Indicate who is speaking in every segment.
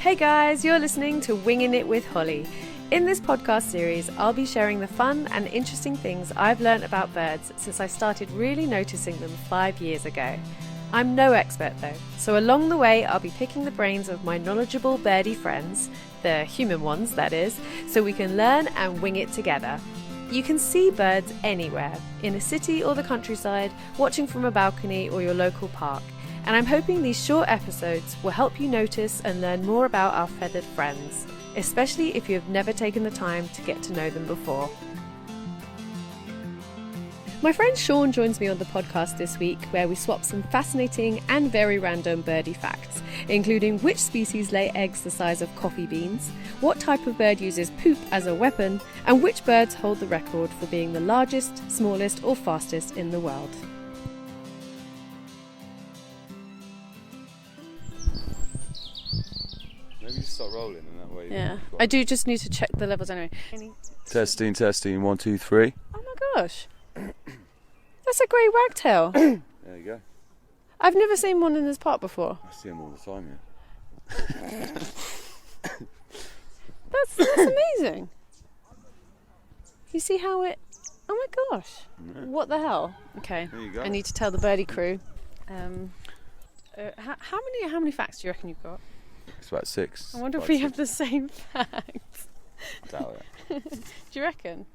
Speaker 1: Hey guys, you're listening to Wingin' It with Holly. In this podcast series, I'll be sharing the fun and interesting things I've learnt about birds since I started really noticing them 5 years ago. I'm no expert though, so along the way I'll be picking the brains of my knowledgeable birdie friends, the human ones that is, so we can learn and wing it together. You can see birds anywhere, in a city or the countryside, watching from a balcony or your local park. And I'm hoping these short episodes will help you notice and learn more about our feathered friends, especially if you have never taken the time to get to know them before. My friend Sean joins me on the podcast this week, where we swap some fascinating and very random birdie facts, including which species lay eggs the size of coffee beans, what type of bird uses poop as a weapon, and which birds hold the record for being the largest, smallest or fastest in the world.
Speaker 2: Maybe just start rolling and that way.
Speaker 1: Yeah, I do just need to check the levels anyway.
Speaker 2: Testing, 1, 2, 3.
Speaker 1: Oh my gosh. That's a grey wagtail.
Speaker 2: There you go.
Speaker 1: I've never seen one in this park before.
Speaker 2: I see them all the time,
Speaker 1: That's amazing. You see how it... Oh my gosh.
Speaker 2: Yeah.
Speaker 1: What the hell? Okay.
Speaker 2: There you go.
Speaker 1: I need to tell the birdie crew. How many facts do you reckon you've got?
Speaker 2: It's about 6.
Speaker 1: I wonder if we have the same facts.
Speaker 2: I doubt it.
Speaker 1: Do you reckon?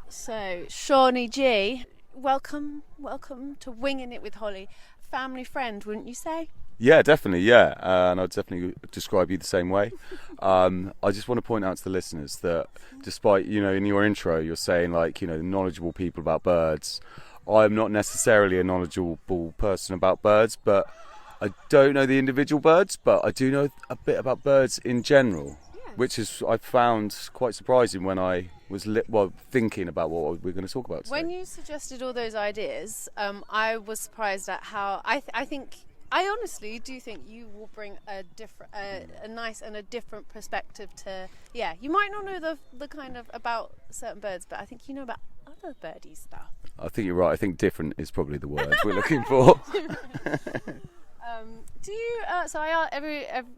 Speaker 1: So, Shawnee G, welcome to Wingin' It with Holly. Family friend, wouldn't you say?
Speaker 2: Yeah, definitely, yeah. And I'd definitely describe you the same way. I just want to point out to the listeners that despite, in your intro, you're saying knowledgeable people about birds. I'm not necessarily a knowledgeable person about birds, but I don't know the individual birds, but I do know a bit about birds in general, which is I found quite surprising when I was thinking about what we're going to talk about today.
Speaker 1: When you suggested all those ideas, I was surprised at how I honestly do think you will bring a nice and a different perspective to. Yeah, you might not know the kind of about certain birds, but I think you know about other birdie stuff.
Speaker 2: I think you're right. I think different is probably the word we're looking for.
Speaker 1: Do you? So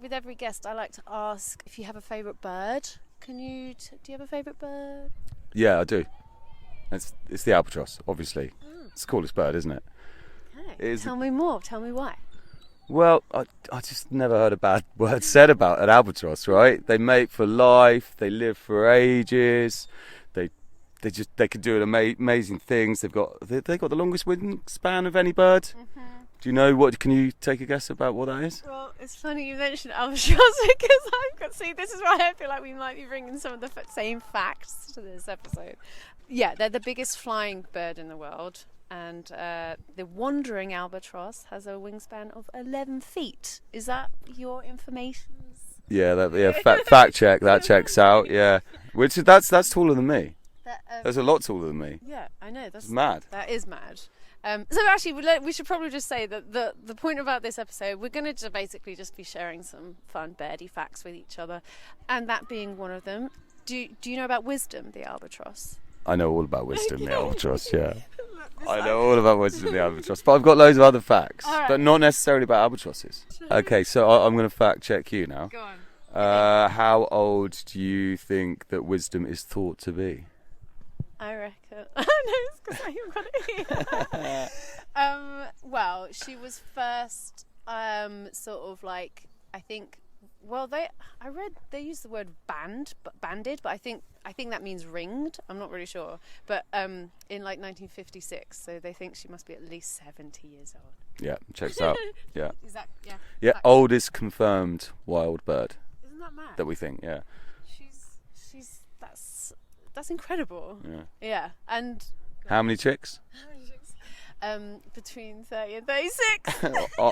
Speaker 1: with every guest, I like to ask if you have a favourite bird. Do you have a favourite bird?
Speaker 2: Yeah, I do. It's the albatross, obviously. It's the coolest bird, isn't it?
Speaker 1: Okay. Tell me more. Tell me why.
Speaker 2: Well, I just never heard a bad word said about an albatross. Right? They mate for life. They live for ages. They can do amazing things. They've got the longest wingspan of any bird. Mm-hmm. Do you know what? Can you take a guess about what that is?
Speaker 1: Well, it's funny you mentioned albatross because this is why I feel like we might be bringing some of the same facts to this episode. Yeah, they're the biggest flying bird in the world, and the wandering albatross has a wingspan of 11 feet. Is that your information?
Speaker 2: Yeah, fact check. That checks out. Yeah, that's taller than me. That's a lot taller than me.
Speaker 1: Yeah, I know. That's
Speaker 2: mad.
Speaker 1: That is mad. So actually, we should probably just say that the point about this episode, we're going to basically just be sharing some fun birdie facts with each other, and that being one of them. Do you know about Wisdom, the albatross?
Speaker 2: I know all about Wisdom, the albatross. Yeah, I know all about Wisdom, the albatross. But I've got loads of other facts, but not necessarily about albatrosses. Okay, so I'm going to fact check you now.
Speaker 1: Go on.
Speaker 2: How old do you think that Wisdom is thought to be?
Speaker 1: I reckon. I know, it's because I've got it here. Well, she was first, sort of like, I think. Well, I read they use the word banded, but I think that means ringed. I'm not really sure, but in 1956, so they think she must be at least 70 years old. Yeah,
Speaker 2: checks out. Yeah.
Speaker 1: Is that
Speaker 2: Yeah, oldest confirmed wild bird.
Speaker 1: Isn't that mad?
Speaker 2: That we think, yeah.
Speaker 1: That's incredible. Yeah. And
Speaker 2: how many chicks?
Speaker 1: Between 30 and 36.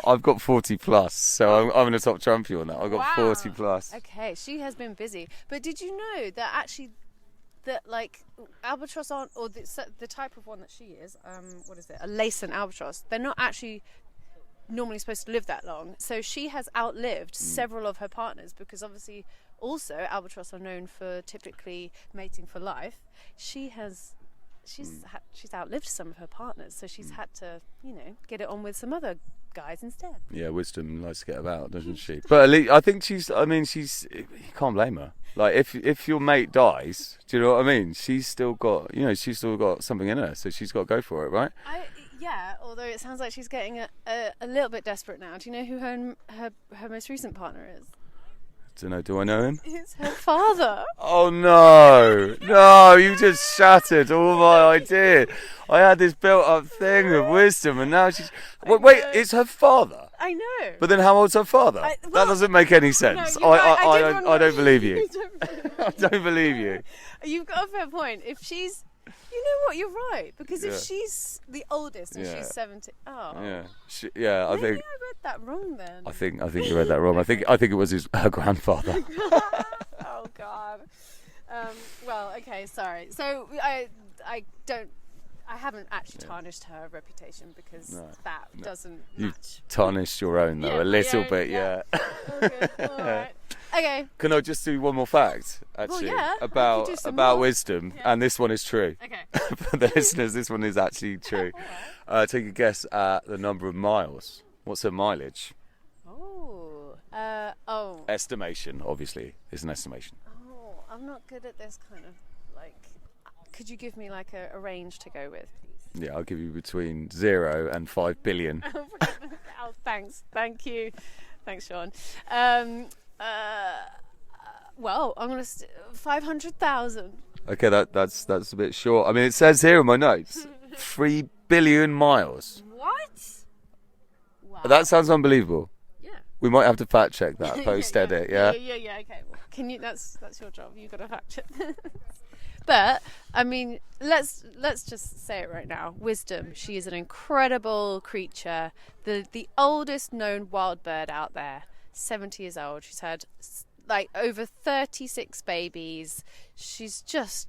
Speaker 2: I've got 40 plus, so I'm in a top champion on that. I've got 40 plus.
Speaker 1: Okay, she has been busy. But did you know that actually albatross aren't, or the type of one that she is, what is it? A Laysan albatross. They're not actually normally supposed to live that long. So she has outlived several of her partners, because obviously also albatross are known for typically mating for life. She's outlived some of her partners, so she's had to, get it on with some other guys instead.
Speaker 2: Yeah, Wisdom likes to get about, doesn't she? But at least, I think she's. You can't blame her. Like if your mate dies, do you know what I mean? She's still got something in her, so she's got to go for it, right?
Speaker 1: Yeah, although it sounds like she's getting a little bit desperate now. Do you know who her most recent partner is?
Speaker 2: Don't know. Do I know him?
Speaker 1: It's her father.
Speaker 2: Oh no, you just shattered all my ideas. I had this built-up thing of Wisdom, and now she's. Wait, it's her father.
Speaker 1: I know.
Speaker 2: But then, how old's her father? That doesn't make any sense.
Speaker 1: No,
Speaker 2: I don't believe you. I don't believe you.
Speaker 1: You've got a fair point. If she's, you know what, you're right. Because if she's the oldest and she's 70,
Speaker 2: I think
Speaker 1: maybe I read that wrong then.
Speaker 2: I think you read that wrong. I think it was her grandfather.
Speaker 1: Oh God. Well, okay, sorry. So I haven't actually tarnished her reputation because that doesn't match.
Speaker 2: You've tarnished your own though, a little bit, yeah.
Speaker 1: Okay, all right. Okay.
Speaker 2: Can I just do one more fact, actually, about Wisdom? Yeah. And this one is true.
Speaker 1: Okay.
Speaker 2: For the listeners, this one is actually true. Take a guess at the number of miles. What's her mileage? Estimation, obviously. It's an estimation.
Speaker 1: Oh, I'm not good at this kind of, like... Could you give me, like, a range to go with, please?
Speaker 2: Yeah, I'll give you between 0 and 5 billion.
Speaker 1: Oh, thanks. Thank you. Thanks, Sean. Well, I'm going to... 500,000.
Speaker 2: Okay, that's a bit short. I mean, it says here in my notes, 3 billion miles.
Speaker 1: What? Wow.
Speaker 2: That sounds unbelievable.
Speaker 1: Yeah.
Speaker 2: We might have to fact check that post-edit, yeah?
Speaker 1: Yeah, okay. Well, can you... That's your job. You've got to fact check. But, I mean, let's just say it right now. Wisdom, she is an incredible creature. The oldest known wild bird out there. 70 years old. She's had, like, over 36 babies. She's just,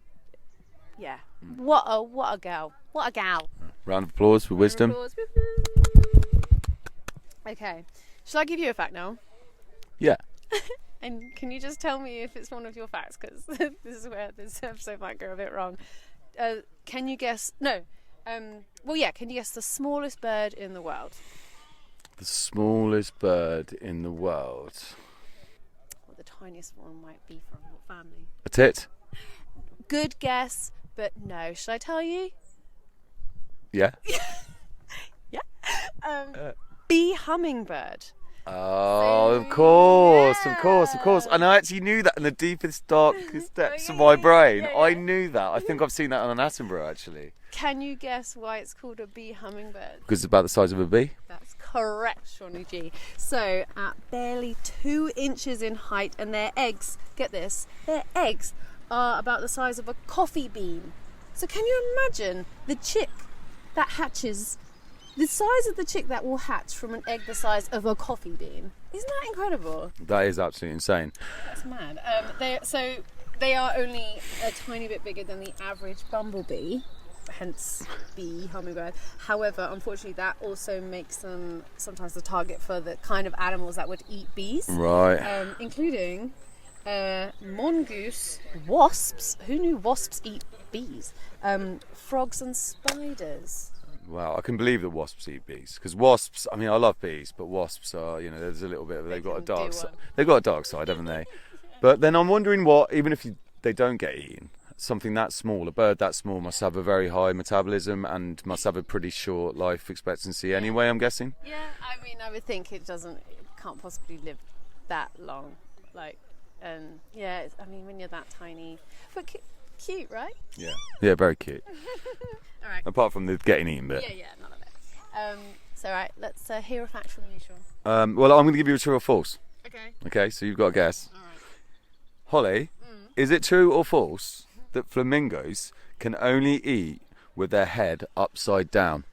Speaker 1: what a gal. What a gal.
Speaker 2: Round of applause for Wisdom.
Speaker 1: Okay. Shall I give you a fact now?
Speaker 2: Yeah.
Speaker 1: And can you just tell me if it's one of your facts? Because this is where this episode might go a bit wrong. Can you guess... No. Can you guess the smallest bird in the world?
Speaker 2: The smallest bird in the world.
Speaker 1: Well, the tiniest one might be from what family?
Speaker 2: A tit?
Speaker 1: Good guess, but no. Should I tell you?
Speaker 2: Yeah.
Speaker 1: Yeah. Bee hummingbird.
Speaker 2: Oh, of course. And I actually knew that in the deepest, darkest depths of my brain. Yeah. I knew that. I think I've seen that on an Attenborough, actually.
Speaker 1: Can you guess why it's called a bee hummingbird?
Speaker 2: Because it's about the size of a bee?
Speaker 1: That's correct, Shawnee G. So, at barely 2 inches in height, and their eggs, get this, their eggs are about the size of a coffee bean. So can you imagine the chick that hatches... The size of the chick that will hatch from an egg the size of a coffee bean. Isn't that incredible?
Speaker 2: That is absolutely insane.
Speaker 1: That's mad. They are only a tiny bit bigger than the average bumblebee, hence bee hummingbird. However, unfortunately, that also makes them sometimes the target for the kind of animals that would eat bees.
Speaker 2: Right.
Speaker 1: Including mongoose, wasps. Who knew wasps eat bees? Frogs and spiders.
Speaker 2: Wow, I can believe that wasps eat bees, because wasps, I mean, I love bees, but wasps are, there's a little bit of, they've got a dark side, haven't they? But then I'm wondering what, even if they don't get eaten, something that small, a bird that small must have a very high metabolism and must have a pretty short life expectancy anyway, I'm guessing? Yeah,
Speaker 1: I mean, I would think it can't possibly live that long, I mean, when you're that tiny, but cute, right?
Speaker 2: Yeah, very cute.
Speaker 1: All right.
Speaker 2: Apart from the getting eaten bit.
Speaker 1: Yeah, none of it. So, right, let's hear a fact from you, Sean.
Speaker 2: Well, I'm going to give you a true or false.
Speaker 1: Okay,
Speaker 2: so you've got to guess.
Speaker 1: All right.
Speaker 2: Holly, is it true or false that flamingos can only eat with their head upside down?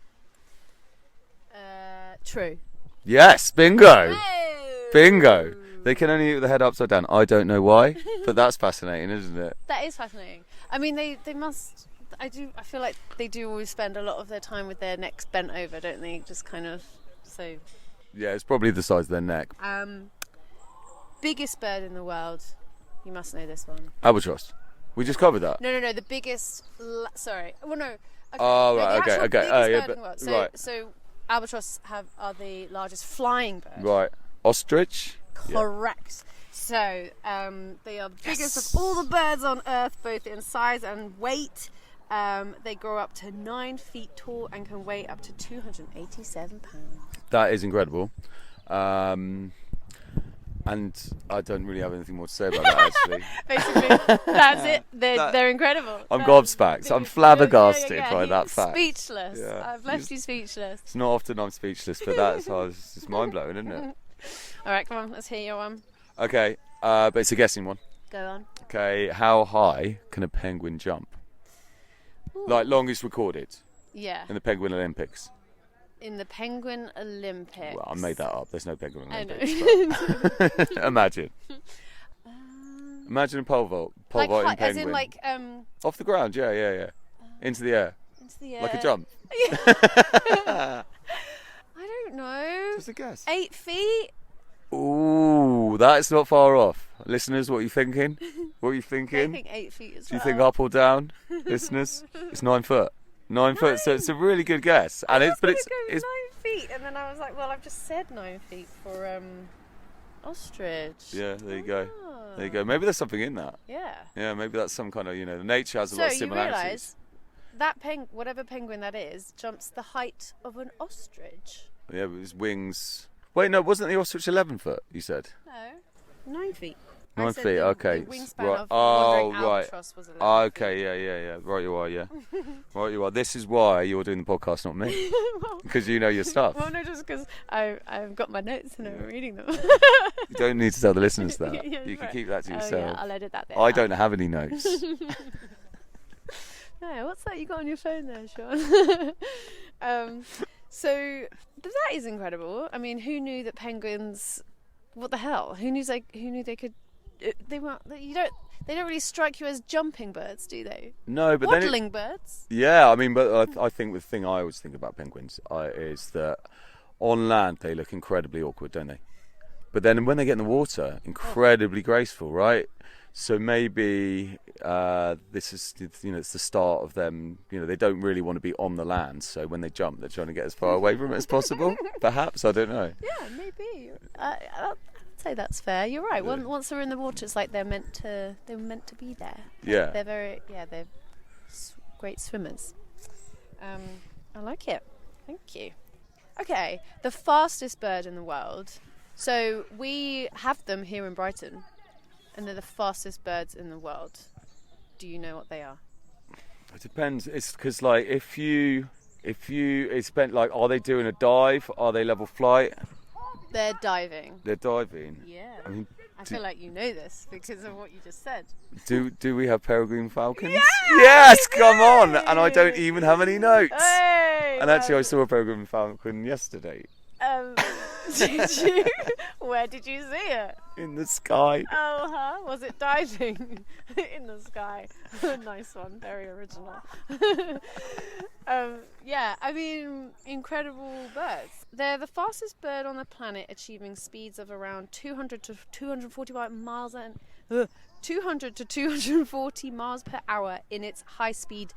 Speaker 1: True.
Speaker 2: Yes, bingo!
Speaker 1: Hey!
Speaker 2: Bingo! They can only eat with their head upside down. I don't know why, but that's fascinating, isn't it?
Speaker 1: That is fascinating. I mean, they must... I feel like they do always spend a lot of their time with their necks bent over, don't they? Just kind of, so...
Speaker 2: Yeah, it's probably the size of their neck.
Speaker 1: Biggest bird in the world. You must know this one.
Speaker 2: Albatross. We just covered that.
Speaker 1: No. The biggest... Sorry. Well, no. Okay.
Speaker 2: Oh, right.
Speaker 1: The
Speaker 2: Okay.
Speaker 1: biggest bird
Speaker 2: Yeah,
Speaker 1: in the world.
Speaker 2: right.
Speaker 1: So albatross are the largest flying bird.
Speaker 2: Right. Ostrich?
Speaker 1: Correct. So they are the biggest of all the birds on Earth, both in size and weight. They grow up to 9 feet tall and can weigh up to 287 pounds.
Speaker 2: That is incredible. And I don't really have anything more to say about that, actually.
Speaker 1: Basically, that's it. They're incredible.
Speaker 2: I'm gobsmacked. I'm flabbergasted by that
Speaker 1: He's
Speaker 2: fact.
Speaker 1: Speechless.
Speaker 2: Yeah.
Speaker 1: I've left you speechless.
Speaker 2: It's not often I'm speechless, but that's it's just mind-blowing, isn't it?
Speaker 1: All right, come on. Let's hear your one.
Speaker 2: Okay, but it's a guessing one.
Speaker 1: Go on.
Speaker 2: Okay, how high can a penguin jump?
Speaker 1: Ooh.
Speaker 2: Like longest recorded
Speaker 1: Yeah.
Speaker 2: in the Penguin Olympics.
Speaker 1: In the Penguin Olympics.
Speaker 2: Well, I made that up. There's no Penguin
Speaker 1: I
Speaker 2: Olympics.
Speaker 1: know.
Speaker 2: Imagine. Imagine a pole vault. Pole vaulting
Speaker 1: Like, as
Speaker 2: penguin.
Speaker 1: in like
Speaker 2: Off the ground, yeah. Into the air.
Speaker 1: into the air.
Speaker 2: Like a jump.
Speaker 1: I don't know.
Speaker 2: Just a guess.
Speaker 1: 8 feet.
Speaker 2: Ooh, that's not far off. Listeners, what are you thinking? What are you
Speaker 1: I
Speaker 2: thinking?
Speaker 1: think 8 feet as
Speaker 2: Do you
Speaker 1: well.
Speaker 2: think up or down, listeners? It's 9 foot. 9 foot. So it's a really good guess. And it's
Speaker 1: 9 feet, and then I was like, well, I've just said 9 feet for ostrich.
Speaker 2: Yeah, there you go.
Speaker 1: Ah.
Speaker 2: There you go. Maybe there's something in that.
Speaker 1: Yeah.
Speaker 2: Yeah, maybe that's some kind of, nature has a
Speaker 1: So
Speaker 2: lot of
Speaker 1: you
Speaker 2: similarities.
Speaker 1: realise that whatever penguin that is, jumps the height of an ostrich.
Speaker 2: Yeah, but his wings. Wait, no, wasn't the ostrich 11 foot? You said
Speaker 1: No, 9 feet.
Speaker 2: 9
Speaker 1: I said
Speaker 2: feet.
Speaker 1: the
Speaker 2: Okay,
Speaker 1: wingspan
Speaker 2: right.
Speaker 1: of a wandering
Speaker 2: right.
Speaker 1: albatross was 11
Speaker 2: Okay, yeah. Right, you are. Yeah, right, you are. This is why you're doing the podcast, not me, because you know your stuff.
Speaker 1: Well, no, just because I've got my notes and I'm reading them.
Speaker 2: You don't need to tell the listeners that.
Speaker 1: Yeah,
Speaker 2: You can
Speaker 1: right.
Speaker 2: keep that to
Speaker 1: Oh,
Speaker 2: yourself.
Speaker 1: yeah, I'll edit that bit
Speaker 2: I
Speaker 1: out.
Speaker 2: don't have any notes.
Speaker 1: No, what's that you got on your phone there, Sean? So that is incredible. I mean, who knew that penguins? What the hell? Who knew they could? They weren't. They don't really strike you as jumping birds, do they?
Speaker 2: No, but
Speaker 1: Waddling birds.
Speaker 2: Yeah, I mean, but I think the thing I always think about penguins is that on land they look incredibly awkward, don't they? But then when they get in the water, incredibly graceful, right? So maybe this is, it's the start of them. They don't really want to be on the land, so when they jump, they're trying to get as far away from it as possible. Perhaps, I don't know.
Speaker 1: Yeah, maybe. I'd say that's fair. You're right.
Speaker 2: Yeah.
Speaker 1: Once they're in the water, it's like they're meant to be there.
Speaker 2: Yeah.
Speaker 1: They're great swimmers. I like it. Thank you. Okay, the fastest bird in the world. So we have them here in Brighton, and they're the fastest birds in the world. Do you know what they are?
Speaker 2: It depends. It's because if you are they doing a dive? Are they level flight?
Speaker 1: They're diving.
Speaker 2: They're diving.
Speaker 1: Yeah.
Speaker 2: I mean,
Speaker 1: I feel like you know this because of what you just said.
Speaker 2: do we have peregrine falcons?
Speaker 1: Yeah,
Speaker 2: Yes,
Speaker 1: we
Speaker 2: come
Speaker 1: do.
Speaker 2: on! And I don't even have any notes.
Speaker 1: Hey,
Speaker 2: And actually, I saw a peregrine falcon yesterday
Speaker 1: did you? Where did you see it?
Speaker 2: in the sky.
Speaker 1: Oh, huh? Was it diving in the sky? Nice one, very original. Yeah, I mean, incredible birds. They're the fastest bird on the planet, achieving speeds of around 200 to 240 miles 200 to 240 miles per hour in its high-speed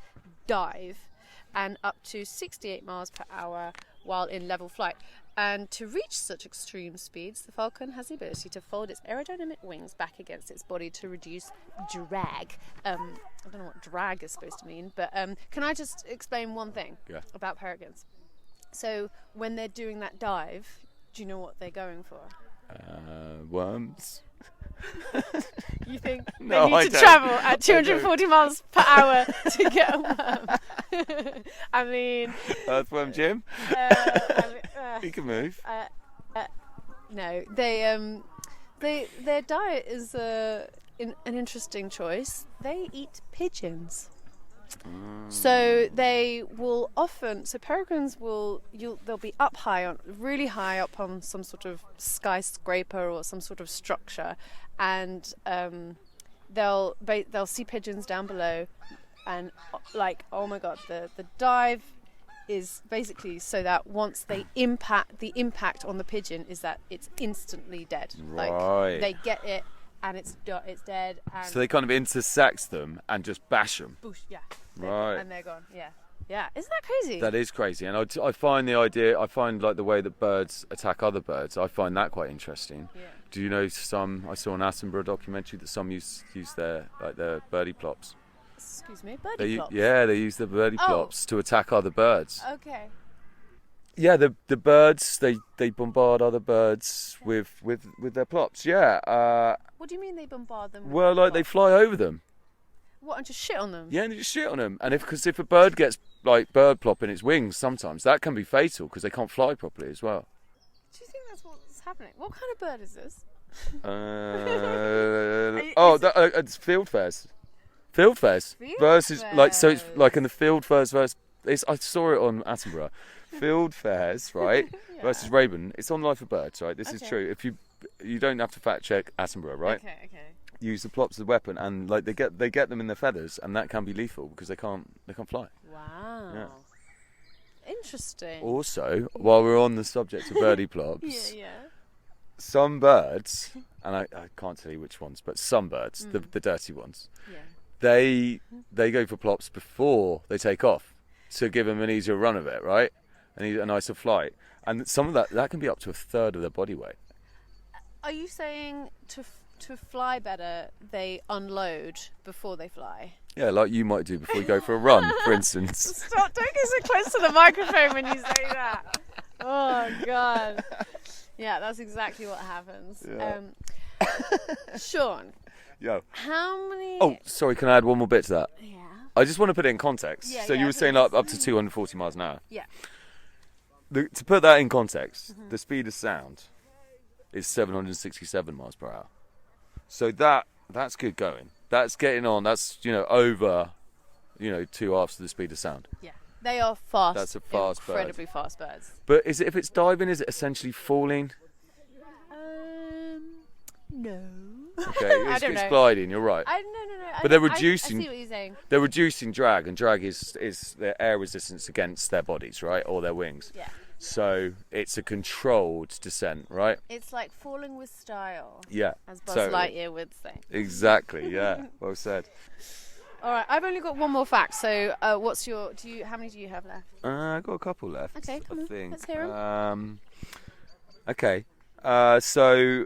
Speaker 1: dive, and up to 68 miles per hour while in level flight. And to reach such extreme speeds, the falcon has the ability to fold its aerodynamic wings back against its body to reduce drag. I don't know what drag is supposed to mean, but can I just explain one thing about peregrines? So when they're doing that dive, do you know what they're going for?
Speaker 2: Worms.
Speaker 1: You think
Speaker 2: No,
Speaker 1: they need
Speaker 2: I
Speaker 1: to
Speaker 2: don't.
Speaker 1: travel at 240 miles per hour to get a worm? I mean...
Speaker 2: Earthworm Jim. He can move.
Speaker 1: No, their diet is an interesting choice. They eat pigeons. So they will often. So peregrines they'll be up high really high up on some sort of skyscraper or some sort of structure, and they'll see pigeons down below, and oh my god, the dive is basically so that once they the impact on the pigeon is that it's instantly dead.
Speaker 2: Right.
Speaker 1: Like they get it and it's dead. And
Speaker 2: So they kind of intersex them and just bash them.
Speaker 1: boosh, yeah.
Speaker 2: Right.
Speaker 1: And they're gone. Yeah. Yeah, isn't that crazy?
Speaker 2: That is crazy, and I find like the way that birds attack other birds, I find that quite interesting.
Speaker 1: Yeah.
Speaker 2: Do you know I saw an Attenborough documentary that some use their birdie plops.
Speaker 1: Excuse me, birdie plops?
Speaker 2: They use the birdie plops to attack other birds.
Speaker 1: Okay.
Speaker 2: Yeah, the birds, they bombard other birds with their plops, yeah.
Speaker 1: What do you mean they bombard them?
Speaker 2: Well, like they fly over them.
Speaker 1: What, and just shit on them?
Speaker 2: Yeah, and they just shit on them. And because if a bird gets like bird plop in its wings, sometimes that can be fatal because they can't fly properly as well.
Speaker 1: Do you think that's what's happening? What kind of bird is this?
Speaker 2: It's fieldfares. Fieldfares versus so it's like in the fieldfares versus. I saw it on Attenborough. Fieldfares, right,
Speaker 1: Yeah.
Speaker 2: versus Raven. It's on Life of Birds, right? This is
Speaker 1: Okay.
Speaker 2: true. If you don't have to fact check Attenborough, right?
Speaker 1: Okay.
Speaker 2: Use the plops as a weapon, and like they get them in their feathers, and that can be lethal because they can't fly.
Speaker 1: Wow.
Speaker 2: Yeah.
Speaker 1: Interesting.
Speaker 2: Also, while we're on the subject of birdie plops,
Speaker 1: Yeah.
Speaker 2: some birds, and I can't tell you which ones, but some birds, the dirty ones,
Speaker 1: Yeah.
Speaker 2: they go for plops before they take off to give them an easier run of it, right? And a nicer flight. And some of that can be up to a third of their body weight.
Speaker 1: Are you saying to fly better, they unload before they fly?
Speaker 2: Yeah, like you might do before you go for a run, for instance.
Speaker 1: Stop! Don't get so close to the microphone when you say that. Oh God. Yeah, that's exactly what happens.
Speaker 2: Yeah.
Speaker 1: Sean,
Speaker 2: Yeah.
Speaker 1: how many?
Speaker 2: Oh, sorry, can I add one more bit to that?
Speaker 1: Yeah.
Speaker 2: I just want to put it in context.
Speaker 1: Yeah,
Speaker 2: so
Speaker 1: yeah,
Speaker 2: you were saying
Speaker 1: please.
Speaker 2: up to 240 miles an hour.
Speaker 1: Yeah.
Speaker 2: To put that in context, the speed of sound is 767 miles per hour. So that's good going. That's getting on. That's over, 2/2 of the speed of sound.
Speaker 1: Yeah. They are fast.
Speaker 2: That's a fast bird.
Speaker 1: incredibly fast birds.
Speaker 2: But if it's diving, is it essentially falling?
Speaker 1: No.
Speaker 2: Okay,
Speaker 1: I
Speaker 2: it's
Speaker 1: don't know.
Speaker 2: gliding. You're right.
Speaker 1: No.
Speaker 2: But they're
Speaker 1: I
Speaker 2: reducing-
Speaker 1: see what you're saying.
Speaker 2: They're reducing drag, and drag is their air resistance against their bodies, right, or their wings.
Speaker 1: Yeah.
Speaker 2: So it's a controlled descent, right?
Speaker 1: It's like falling with style,
Speaker 2: Yeah.
Speaker 1: as Buzz
Speaker 2: So-
Speaker 1: Lightyear would say.
Speaker 2: Exactly. Yeah. Well said.
Speaker 1: All right, I've only got one more fact. So, how many do you have left?
Speaker 2: I got a couple left.
Speaker 1: Okay, come
Speaker 2: I
Speaker 1: on,
Speaker 2: think.
Speaker 1: let's hear 'em.
Speaker 2: Okay. So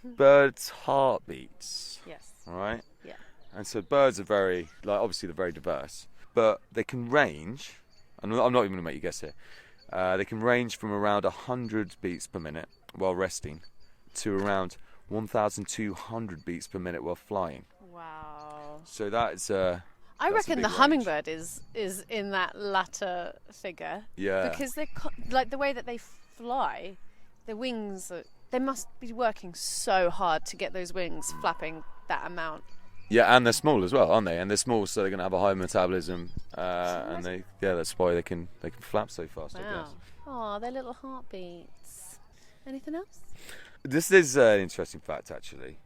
Speaker 2: birds' heartbeats.
Speaker 1: Yes.
Speaker 2: All right.
Speaker 1: Yeah.
Speaker 2: And so birds are obviously they're very diverse, but they can range. And I'm not even going to make you guess here. They can range from around 100 beats per minute while resting to around 1,200 beats per minute while flying.
Speaker 1: Wow.
Speaker 2: So that's
Speaker 1: I
Speaker 2: that's a
Speaker 1: reckon
Speaker 2: big
Speaker 1: the
Speaker 2: range.
Speaker 1: hummingbird is in that latter figure.
Speaker 2: Yeah.
Speaker 1: Because they're like the way that they fly, their wings. They must be working so hard to get those wings flapping that amount.
Speaker 2: Yeah, and they're small as well, aren't they? And they're small, so they're going to have a high metabolism, and that's why they can flap so fast. I
Speaker 1: Wow.
Speaker 2: guess.
Speaker 1: Oh, their little heartbeats. Anything else?
Speaker 2: This is an interesting fact, actually.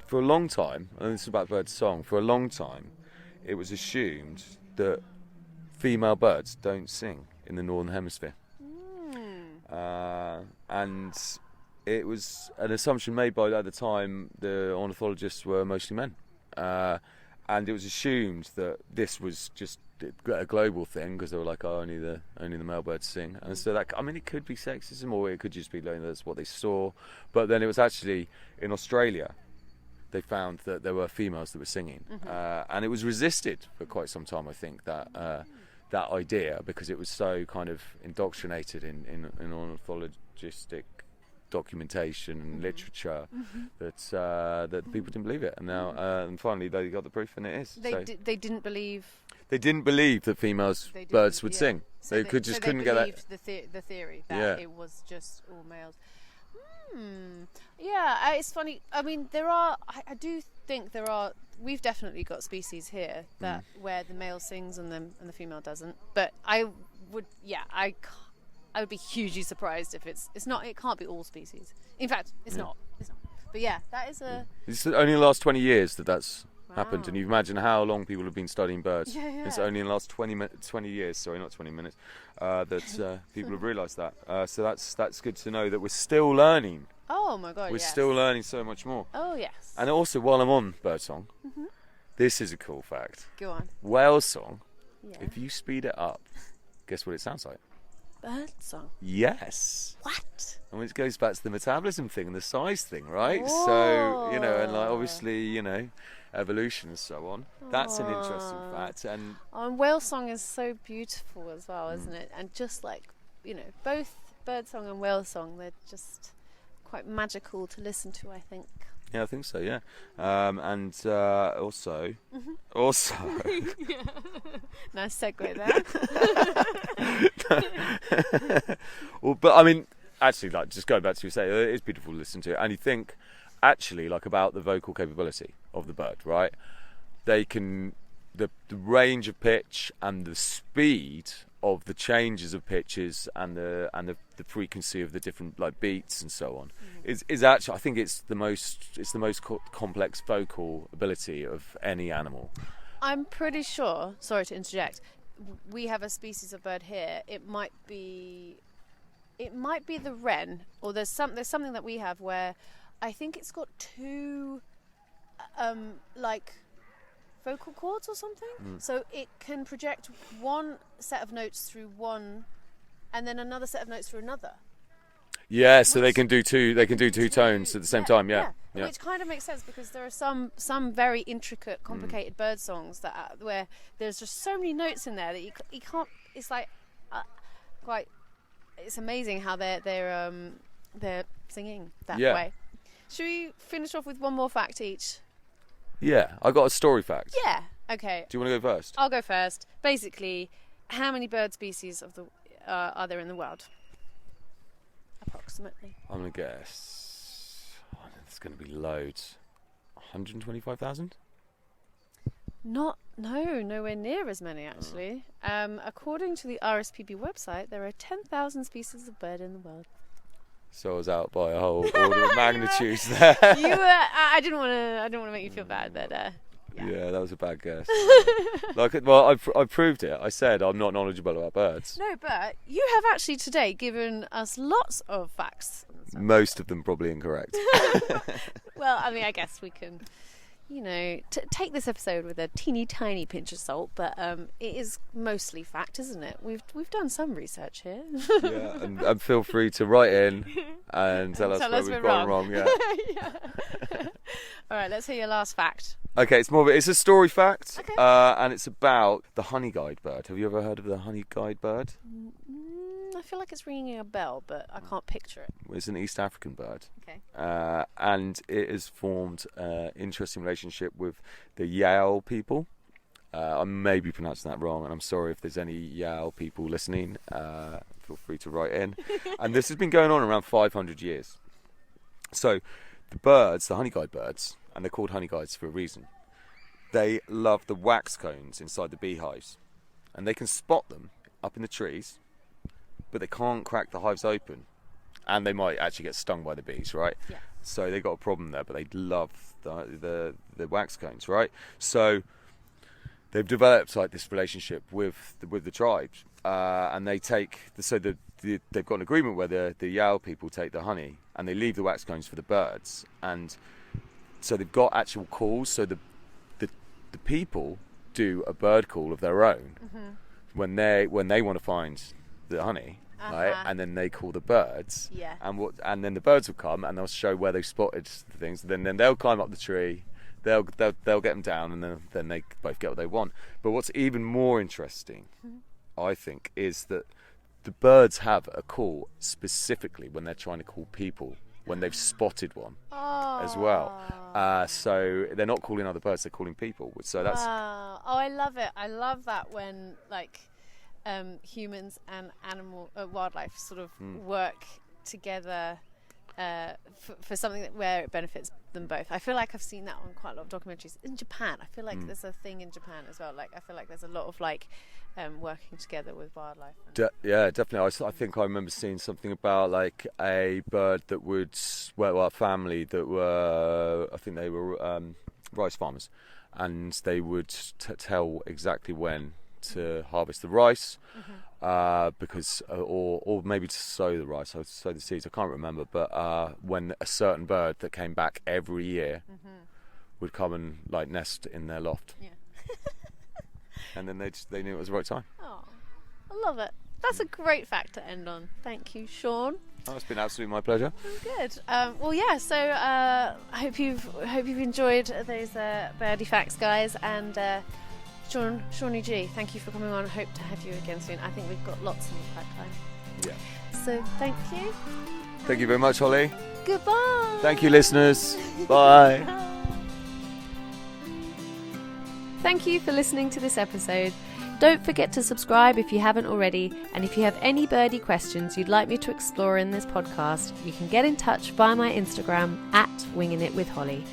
Speaker 2: For a long time, and this is about bird song. For a long time, it was assumed that female birds don't sing in the northern hemisphere, and it was an assumption made by, at the time, the ornithologists were mostly men. And it was assumed that this was just a global thing because they were like, only the male birds sing. And so it could be sexism, or it could just be like that's what they saw. But then it was actually in Australia, they found that there were females that were singing, and it was resisted for quite some time. I think that idea, because it was so kind of indoctrinated in ornithologistic documentation and literature that people didn't believe it, and now and finally they got the proof, and it is.
Speaker 1: They didn't believe.
Speaker 2: They didn't believe that birds would sing.
Speaker 1: So
Speaker 2: they couldn't get that.
Speaker 1: The theory that it was just all males. Yeah, it's funny. I mean, I do think there are. We've definitely got species here that where the male sings and the female doesn't. But I would be hugely surprised if it's not. It can't be all species. In fact, it's not. It's not. But yeah, that is a.
Speaker 2: It's only in the last 20 years that's happened,
Speaker 1: Wow.
Speaker 2: and you imagine how long people have been studying birds.
Speaker 1: Yeah.
Speaker 2: It's only in the last 20 years. Sorry, not 20 minutes. That people have realised that. So that's good to know that we're still learning.
Speaker 1: Oh my God!
Speaker 2: We're
Speaker 1: yes.
Speaker 2: still learning so much more.
Speaker 1: Oh yes.
Speaker 2: And also, while I'm on birdsong, this is a cool fact.
Speaker 1: Go on.
Speaker 2: Whale song
Speaker 1: Yeah.
Speaker 2: If you speed it up, guess what it sounds like?
Speaker 1: Bird song.
Speaker 2: Yes.
Speaker 1: What?
Speaker 2: And it goes back to the metabolism thing and the size thing, right?
Speaker 1: Whoa.
Speaker 2: So, and like obviously, evolution and so on. That's an interesting fact. And
Speaker 1: whale song is so beautiful as well, isn't it? And just like, both bird song and whale song, they're just quite magical to listen to, I think.
Speaker 2: yeah, I think so, yeah. And also,
Speaker 1: Nice segue there.
Speaker 2: well, but I mean, actually, like just going back to you say, it is beautiful to listen to, and you think actually like about the vocal capability of the bird, right? They can the range of pitch and the speed of the changes of pitches and the frequency of the different like beats and so on is actually, I think it's the most complex vocal ability of any animal.
Speaker 1: I'm pretty sure, sorry to interject, we have a species of bird here. It might be the wren, or there's something that we have where I think it's got two like vocal cords or something. So it can project one set of notes through one and then another set of notes through another.
Speaker 2: Yeah, so they can do two tones at the same time, yeah.
Speaker 1: Which kind of makes sense because there are some very intricate, complicated bird songs where there's just so many notes in there that you can't. It's like it's amazing how they're singing that way. Should we finish off with one more fact each?
Speaker 2: Yeah, I got a story fact.
Speaker 1: Yeah. Okay.
Speaker 2: Do you want to go first?
Speaker 1: I'll go first. Basically, how many bird species are there in the world? Approximately.
Speaker 2: I'm going to guess. It's going to be loads. 125,000?
Speaker 1: Nowhere near as many actually. According to the RSPB website, there are 10,000 species of bird in the world.
Speaker 2: So I was out by a whole order of magnitudes there.
Speaker 1: You were. I didn't want to make you feel bad, but
Speaker 2: yeah, that was a bad guess. I proved it. I said I'm not knowledgeable about birds.
Speaker 1: No, but you have actually today given us lots of facts.
Speaker 2: Most of them probably incorrect.
Speaker 1: Well, I mean, I guess we can, take this episode with a teeny tiny pinch of salt, but it is mostly fact, isn't it? We've done some research here.
Speaker 2: Yeah, and feel free to write in and tell us where we've gone wrong. Yeah.
Speaker 1: Yeah. All right, let's hear your last fact.
Speaker 2: Okay, it's a story fact, okay. And it's about the honey-guide bird. Have you ever heard of the honey-guide bird?
Speaker 1: I feel like it's ringing a bell, but I can't picture it.
Speaker 2: It's an East African bird.
Speaker 1: Okay.
Speaker 2: And it has formed an interesting relationship with the Yao people. I may be pronouncing that wrong, and I'm sorry if there's any Yao people listening. Feel free to write in. And this has been going on around 500 years. So the birds, the honey-guide birds, and they're called honey guides for a reason, they love the wax cones inside the beehives. And they can spot them up in the trees, but they can't crack the hives open. And they might actually get stung by the bees, right? Yeah. So they got a problem there, but they love the wax cones, right? So they've developed like this relationship with the tribes, and they take they've got an agreement where the Yao people take the honey and they leave the wax cones for the birds, and so they've got actual calls. So the people do a bird call of their own when they want to find the honey. Right, and then they call the birds, and then the birds will come and they'll show where they've spotted the things. Then they'll climb up the tree, they'll get them down, and then they both get what they want. But what's even more interesting, I think, is that the birds have a call specifically when they're trying to call people when they've spotted one as well. So they're not calling other birds; they're calling people. So that's
Speaker 1: I love it. I love that when humans and wildlife sort of work together for something where it benefits them both. I feel like I've seen that on quite a lot of documentaries in Japan. I feel like there's a thing in Japan as well. Like I feel like there's a lot of working together with wildlife.
Speaker 2: Yeah, definitely. I think I remember seeing something about like a bird that would, a family that were, I think they were rice farmers, and they would tell exactly when to harvest the rice, because or maybe to sow the rice, or sow the seeds. I can't remember, but when a certain bird that came back every year would come and nest in their loft.
Speaker 1: Yeah.
Speaker 2: and then they knew it was the right time.
Speaker 1: Oh, I love it. That's a great fact to end on. Thank you, Sean.
Speaker 2: Oh, it's been absolutely my pleasure.
Speaker 1: Good. So I hope you've enjoyed those birdie facts, guys. And Shawnee G, thank you for coming on. Hope to have you again soon. I think we've got lots in the pipeline.
Speaker 2: Yeah.
Speaker 1: So thank you.
Speaker 2: Thank you very much, Holly.
Speaker 1: Goodbye.
Speaker 2: Thank you, listeners. Bye.
Speaker 1: Thank you for listening to this episode. Don't forget to subscribe if you haven't already, and if you have any birdie questions you'd like me to explore in this podcast, you can get in touch via my Instagram @WingingItWithHolly.